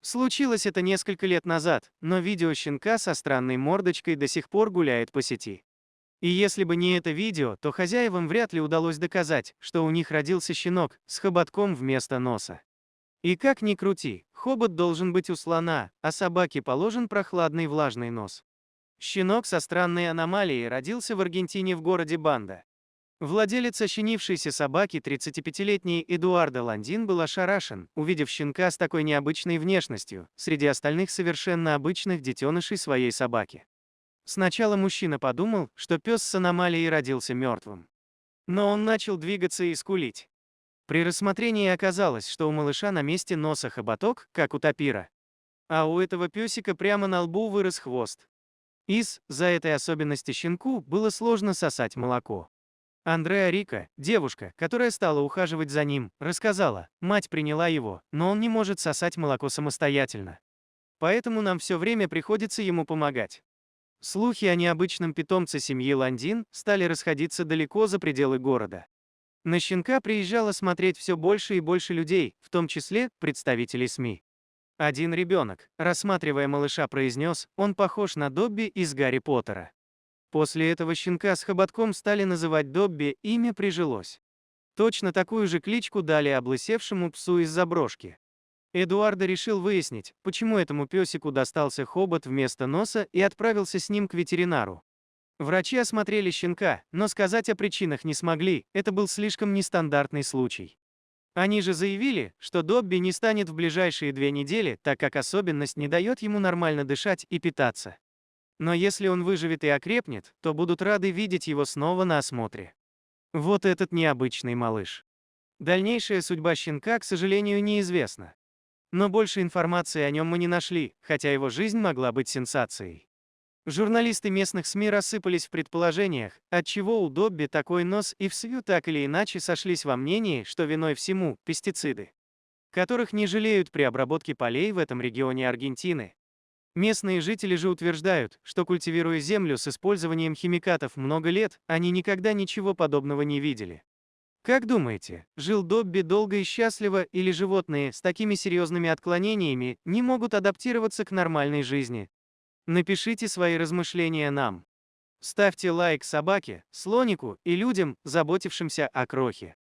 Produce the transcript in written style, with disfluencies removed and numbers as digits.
Случилось это несколько лет назад, но видео щенка со странной мордочкой до сих пор гуляет по сети. И если бы не это видео, то хозяевам вряд ли удалось доказать, что у них родился щенок с хоботком вместо носа. И как ни крути, хобот должен быть у слона, а собаке положен прохладный влажный нос. Щенок со странной аномалией родился в Аргентине в городе Банда. Владелец ощенившейся собаки, 35-летний Эдуардо Ландин, был ошарашен, увидев щенка с такой необычной внешностью, среди остальных совершенно обычных детенышей своей собаки. Сначала мужчина подумал, что пес с аномалией родился мертвым. Но он начал двигаться и скулить. При рассмотрении оказалось, что у малыша на месте носа хоботок, как у тапира. А у этого песика прямо на лбу вырос хвост. За этой особенности щенку было сложно сосать молоко. Андреа Рика, девушка, которая стала ухаживать за ним, рассказала: мать приняла его, но он не может сосать молоко самостоятельно. Поэтому нам все время приходится ему помогать. Слухи о необычном питомце семьи Ландин стали расходиться далеко за пределы города. На щенка приезжало смотреть все больше и больше людей, в том числе представителей СМИ. Один ребенок, рассматривая малыша, произнес: он похож на Добби из Гарри Поттера. После этого щенка с хоботком стали называть Добби, имя прижилось. Точно такую же кличку дали облысевшему псу из заброшки. Эдуардо решил выяснить, почему этому песику достался хобот вместо носа, и отправился с ним к ветеринару. Врачи осмотрели щенка, но сказать о причинах не смогли, это был слишком нестандартный случай. Они же заявили, что Добби не станет в ближайшие 2 недели, так как особенность не дает ему нормально дышать и питаться. Но если он выживет и окрепнет, то будут рады видеть его снова на осмотре. Вот этот необычный малыш. Дальнейшая судьба щенка, к сожалению, неизвестна. Но больше информации о нем мы не нашли, хотя его жизнь могла быть сенсацией. Журналисты местных СМИ рассыпались в предположениях, отчего у Добби такой нос, и в так или иначе сошлись во мнении, что виной всему пестициды, которых не жалеют при обработке полей в этом регионе Аргентины. Местные жители же утверждают, что, культивируя землю с использованием химикатов много лет, они никогда ничего подобного не видели. Как думаете, жил Добби долго и счастливо, или животные с такими серьезными отклонениями не могут адаптироваться к нормальной жизни? Напишите свои размышления нам. Ставьте лайк собаке, слонику и людям, заботившимся о крохе.